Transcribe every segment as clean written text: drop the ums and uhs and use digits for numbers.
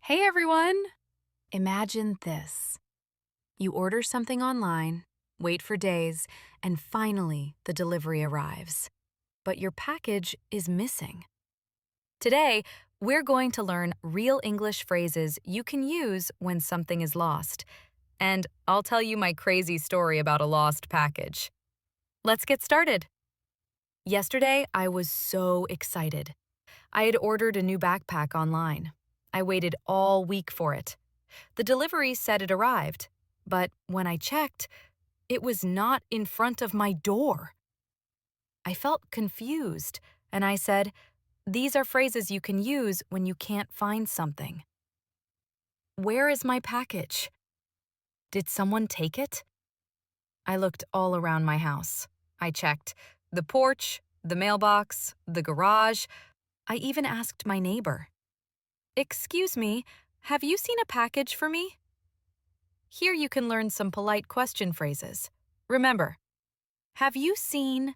Hey everyone! Imagine this. You order something online, wait for days, and finally the delivery arrives. But your package is missing. Today, we're going to learn real English phrases you can use when something is lost. And I'll tell you my crazy story about a lost package. Let's get started. Yesterday, I was so excited. I had ordered a new backpack online. I waited all week for it. The delivery said it arrived, but when I checked, it was not in front of my door. I felt confused, and I said, "These are phrases you can use when you can't find something." Where is my package? Did someone take it? I looked all around my house. I checked the porch, the mailbox, the garage. I even asked my neighbor. "Excuse me, have you seen a package for me?" Here you can learn some polite question phrases. Remember, have you seen?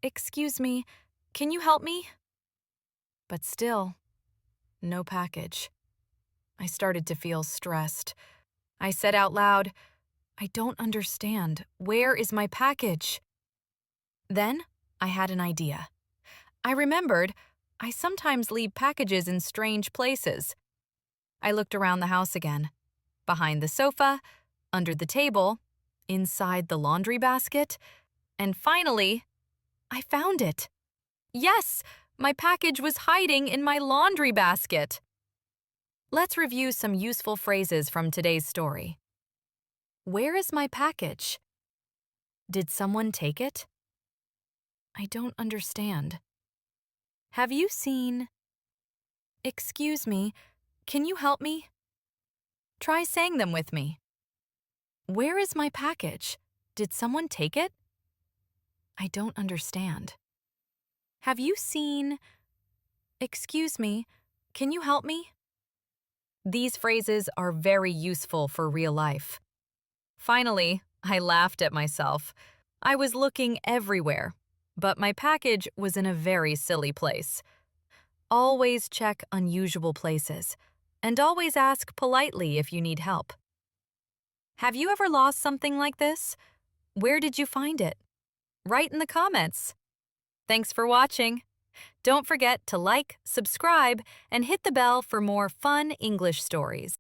Excuse me, can you help me? But still, no package. I started to feel stressed. I said out loud, "I don't understand. Where is my package?" Then I had an idea. I remembered I sometimes leave packages in strange places. I looked around the house again. Behind the sofa, under the table, inside the laundry basket, and finally, I found it. Yes, my package was hiding in my laundry basket. Let's review some useful phrases from today's story. Where is my package? Did someone take it? I don't understand. Have you seen? Excuse me, can you help me? Try saying them with me. Where is my package? Did someone take it? I don't understand. Have you seen? Excuse me, can you help me? These phrases are very useful for real life. Finally, I laughed at myself. I was looking everywhere, but my package was in a very silly place. Always check unusual places, and always ask politely if you need help. Have you ever lost something like this? Where did you find it? Write in the comments. Thanks for watching. Don't forget to like, subscribe, and hit the bell for more fun English stories.